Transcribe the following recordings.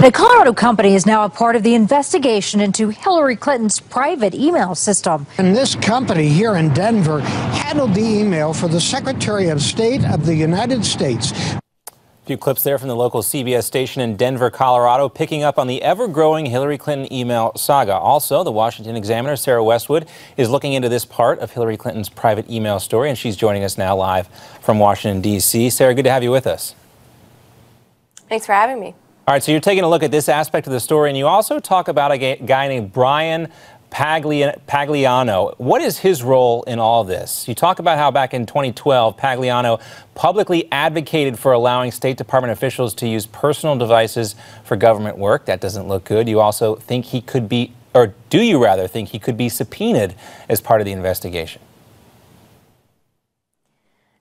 The Colorado company is now a part of the investigation into Hillary Clinton's private email system. And this company here in Denver handled the email for the Secretary of State of the United States. A few clips there from the local CBS station in Denver, Colorado, picking up on the ever-growing Hillary Clinton email saga. Also, the Washington Examiner, Sarah Westwood, is looking into this part of Hillary Clinton's private email story, and she's joining us now live from Washington, D.C. Sarah, good to have you with us. Thanks for having me. All right, so you're taking a look at this aspect of the story, and you also talk about a guy named Brian Pagliano. What is his role in all this? You talk about how back in 2012, Pagliano publicly advocated for allowing State Department officials to use personal devices for government work. That doesn't look good. You also think he could be, or do you rather think he could be subpoenaed as part of the investigation?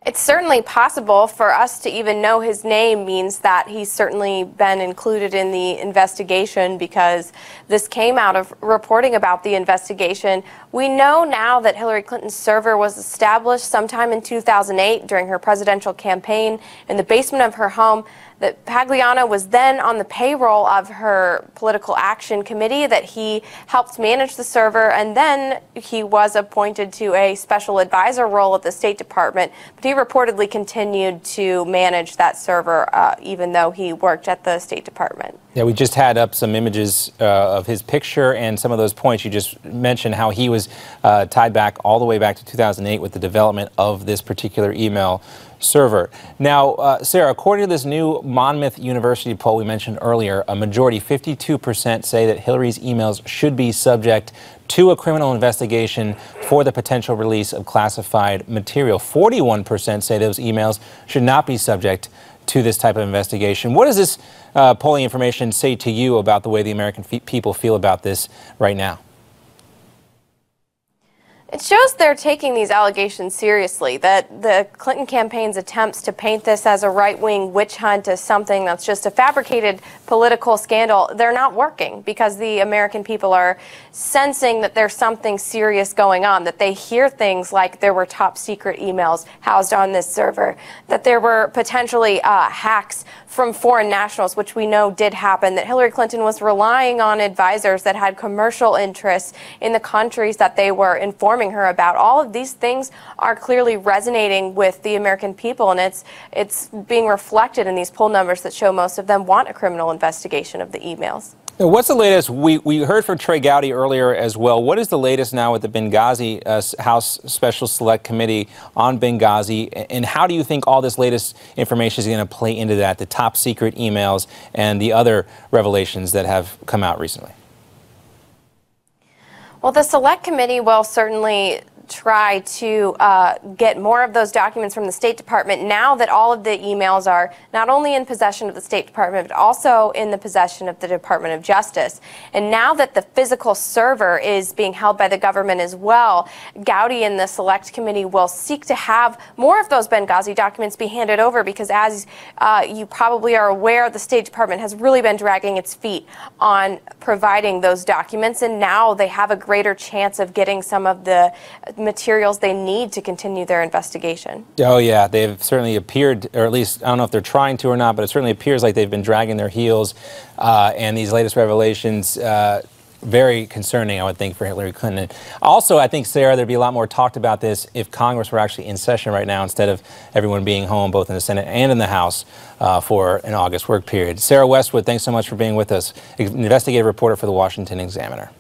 It's certainly possible. For us to even know his name means that he's certainly been included in the investigation, because this came out of reporting about the investigation. We know now that Hillary Clinton's server was established sometime in 2008 during her presidential campaign in the basement of her home, that Pagliano was then on the payroll of her political action committee, that he helped manage the server, and then he was appointed to a special advisor role at the State Department. But he reportedly continued to manage that server even though he worked at the State Department. Yeah, we just had up some images of his picture and some of those points you just mentioned, how he was tied back all the way back to 2008 with the development of this particular email server. Now, Sarah, according to this new Monmouth University poll we mentioned earlier, a majority, 52%, say that Hillary's emails should be subject to a criminal investigation for the potential release of classified material. 41% say those emails should not be subject to this type of investigation. What does this polling information say to you about the way the American people feel about this right now? It shows they're taking these allegations seriously, that the Clinton campaign's attempts to paint this as a right-wing witch hunt, as something that's just a fabricated political scandal, they're not working, because the American people are sensing that there's something serious going on, that they hear things like there were top secret emails housed on this server, that there were potentially hacks from foreign nationals, which we know did happen, that Hillary Clinton was relying on advisors that had commercial interests in the countries that they were informing her about. All of these things are clearly resonating with the American people, and it's being reflected in these poll numbers that show most of them want a criminal investigation of the emails. Now, what's the latest? We heard from Trey Gowdy earlier as well. What is the latest now with the Benghazi House Special Select Committee on Benghazi, and how do you think all this latest information is going to play into that, the top secret emails and the other revelations that have come out recently? Well, the Select Committee will certainly try to get more of those documents from the State Department now that all of the emails are not only in possession of the State Department, but also in the possession of the Department of Justice. And now that the physical server is being held by the government as well, Gowdy and the Select Committee will seek to have more of those Benghazi documents be handed over, because as you probably are aware, the State Department has really been dragging its feet on providing those documents, and now they have a greater chance of getting some of the materials they need to continue their investigation. Oh yeah, they've certainly appeared, or at least I don't know if they're trying to or not, but it certainly appears like they've been dragging their heels, and these latest revelations very concerning, I would think, for Hillary Clinton. Also, I think, Sarah, there'd be a lot more talked about this if Congress were actually in session right now, instead of everyone being home, both in the Senate and in the House, for an August work period. Sarah Westwood, thanks so much for being with us, investigative reporter for the Washington Examiner.